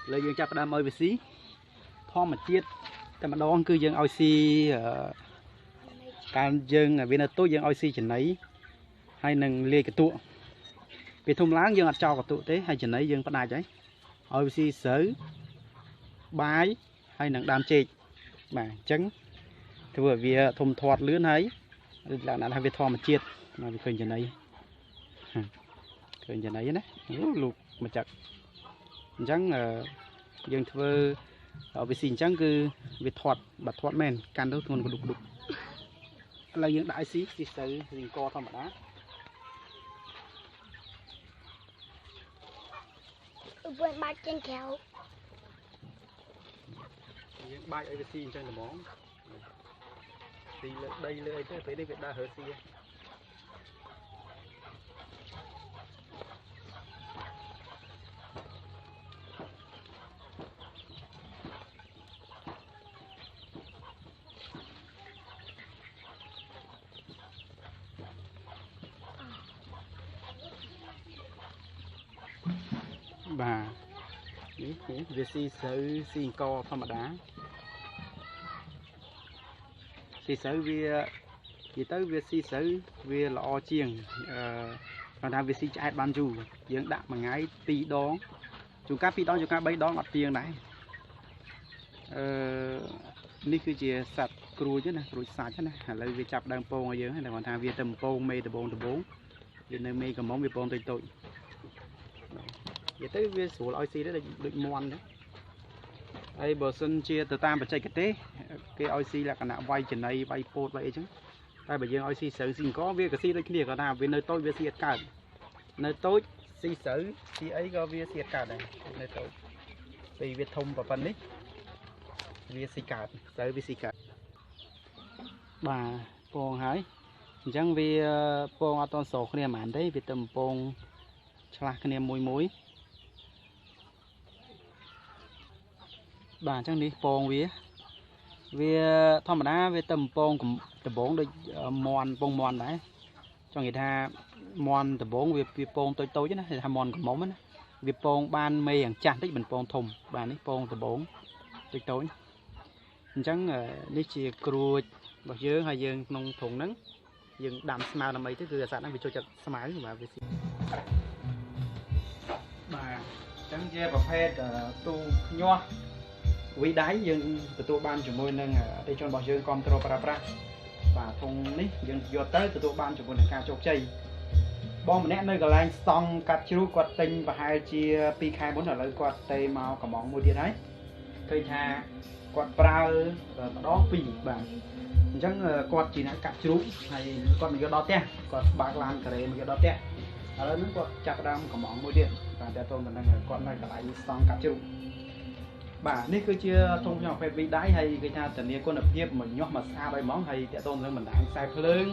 เลยយើងចាប់ផ្ដើមឲ្យវាស៊ីធម្មជាតិតែម្ដងគឺយើងឲ្យស៊ីការយើងវានៅទូចយើងឲ្យស៊ីចំណីហើយនឹងលាយកតុពេលធំឡើងយើងអត់ចោលកតុទេហើយចំណីយើងផ្ដាច់ហើយឲ្យវាស៊ីស្រូវបាយហើយនឹងដើមចេកបាទអញ្ចឹងធ្វើឲ្យវាធំធាត់លឿនហើយលក្ខណៈថាវាធម្មជាតិមកវាឃើញចំណីណាលោកមកចាក់អញ្ចឹងយើងធ្វើវាស៊ីអញ្ចឹងគឺវាធាត់បាត់ធាត់មែនកាន់ទៅធ្ងន់ក្ដុកឥឡូវយើងដាក់ឲ្យស៊ីស្រូវរីងកធម្មតាវាបាច់ចេញក្រៅយើងបាច់ឲ្យវាស៊ីអញ្ចឹងហ្មងស៊ីលើដីលើអីទៅពេលនេះវាដើររើស៊ីបាទនេះវាស៊ីស្រូវស៊ីអង្គធម្មតាស៊ីស្រូវវានិយាយទៅវាស៊ីស្រូវវាល្អជាងគាត់ថាវាស៊ីឆ្អែតបានយូរយើងដាក់មួយថ្ងៃ2 ដងជួនកាល2 ដងជួនកាល3 ដងអត់ទៀងដែរនេះគឺជាសត្វក្រួយណាក្រួយសាច់ណាឥឡូវវាចាប់ដើមពងឲ្យយើងហើយគាត់ថាវាទៅពងមេដបងវានៅមេកំមុំវាពងតូចនិយាយទៅវាស្រួលឲ្យស៊ីដែរដូចមាន់ដែរហើយបើសិនជាទៅតាមបច្ចេកទេសគេឲ្យស៊ីលក្ខណៈវាយចំណីវាយពោតវាយអីចឹងតែបើយើងឲ្យស៊ីស្រូវស៊ីអង្គវាក៏ស៊ីដូចគ្នាគាត់ថាវានៅតូចវាស៊ីអត់កើតនៅតូចស៊ីស្រូវស៊ីអីក៏វាស៊ីអត់កើតដែរនៅតូចពេលវាធំប៉ុណ្ណេះវាស៊ីកើតស្រូវវាស៊ីកើតបាទពងហើយអញ្ចឹងវាពងអត់តស្រោគ្នាហ្មងទេវាទៅពងឆ្លាស់គ្នាមួយបាទអញ្ចឹងនេះពងវាធម្មតាវាទៅពងដំបងដូចពងមន់ដែរចង់និយាយថាមន់ដំបងវាពងតូចណាថាមន់កំមុំណាវាពងបានមេយ៉ាងចាស់តិចមិនពងធំបាទនេះពងដំបងតូចអញ្ចឹងនេះជាក្រួចរបស់យើងហើយយើងក្នុងធុងហ្នឹងយើងដាំស្មៅដើម្បីទៅគឺអាសត្វហ្នឹងវាចូលចិត្តស្មៅបាទវាបាទអញ្ចឹងជាប្រភេទទូញាស់វីដៃយើងទទួលបានជាមួយនឹងអតិថិជនរបស់យើងគ្រប់គ្រងប្រើប្រាស់បាទធុងនេះយើងយកទៅទទួលបានជាមួយនឹងការជោគជ័យបងម្នាក់នៅកន្លែងស្តង់កាត់ជ្រូកគាត់ទិញប្រហែលជា2 ខែមុនឥឡូវគាត់ទៅមកកំងមួយទៀតហើយឃើញថាគាត់ប្រើម្ដង2បាទអញ្ចឹងគាត់ជាអ្នកកាត់ជ្រូកហើយគាត់មកយកដល់ផ្ទះគាត់បើកឡានការ៉េមកយកដល់ផ្ទះឥឡូវហ្នឹងគាត់ចាប់ផ្ដើមកំងមួយទៀតបាទតែតោះមិនដឹងគាត់នៅកន្លែងស្តង់កាត់ជ្រូកបាទនេះគឺជាធុងខ្ញុំប្រភេទវីដៃហើយគេថាធានាគុណភាពមកញាស់មកស្អាតឲ្យហ្មងហើយតើតោះនឹងបណ្ដាញខ្សែភ្លើង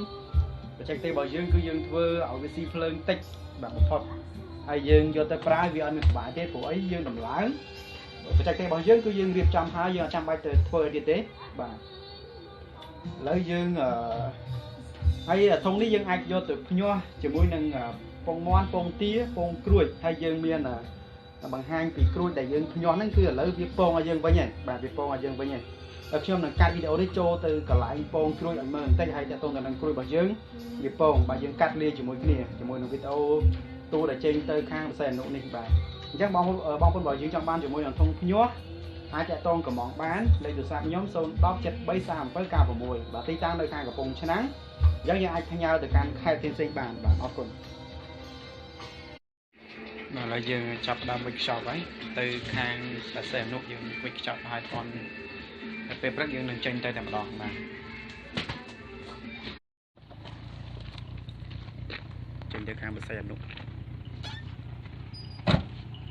បច្ចេកទេសរបស់យើងគឺយើងធ្វើឲ្យវាស៊ីភ្លើងតិចបាទបំផុតហើយយើងយកទៅប្រើវាអត់មានសុបាយទេព្រោះអីយើងដំឡើងបច្ចេកទេសរបស់យើងគឺយើងរៀបចំហើយយើងអត់ចាំបាច់ទៅធ្វើទៀតទេបាទឥឡូវយើងហើយធុងនេះយើងអាចយកទៅភ្ញាស់ជាមួយនឹងពងមាន់ពងទាពងក្រួយហើយយើងមានបង្ហាញពីក្រួយដែលយើងភ្ញាស់ហ្នឹងគឺឥឡូវវាពងឲ្យយើងវិញហើយបាទវាពងឲ្យយើងវិញហើយហើយខ្ញុំនឹងកាត់វីដេអូនេះចូលទៅកន្លែងពងក្រួយឲ្យមើលបន្តិចហើយតើតទៅនឹងក្រួយរបស់យើងវាពងបាទយើងកាត់លាយជាមួយគ្នាជាមួយនឹងវីដេអូទូដែលចេញទៅខាងបសេអនុនេះបាទអញ្ចឹងបងប្អូនរបស់យើងចង់បានជាមួយនឹងធុងភ្ញាស់អាចតតងកំងបានលេខទូរស័ព្ទខ្ញុំ010733796បាទទីតាំងនៅខាងកំពង់ឆ្នាំងអញ្ចឹងយើងអាចផ្ញើទៅកាន់ខេត្តផ្សេងៗបានបាទអរគុណឥឡូវយើងចាប់ដើមវិចខ្ចប់ហើយទៅខាងបសេអនុយើងវិចខ្ចប់ហើយថនពេលព្រឹកយើងនឹងចេញទៅតែម្ដងបាទចេញទៅខាងបសេអនុ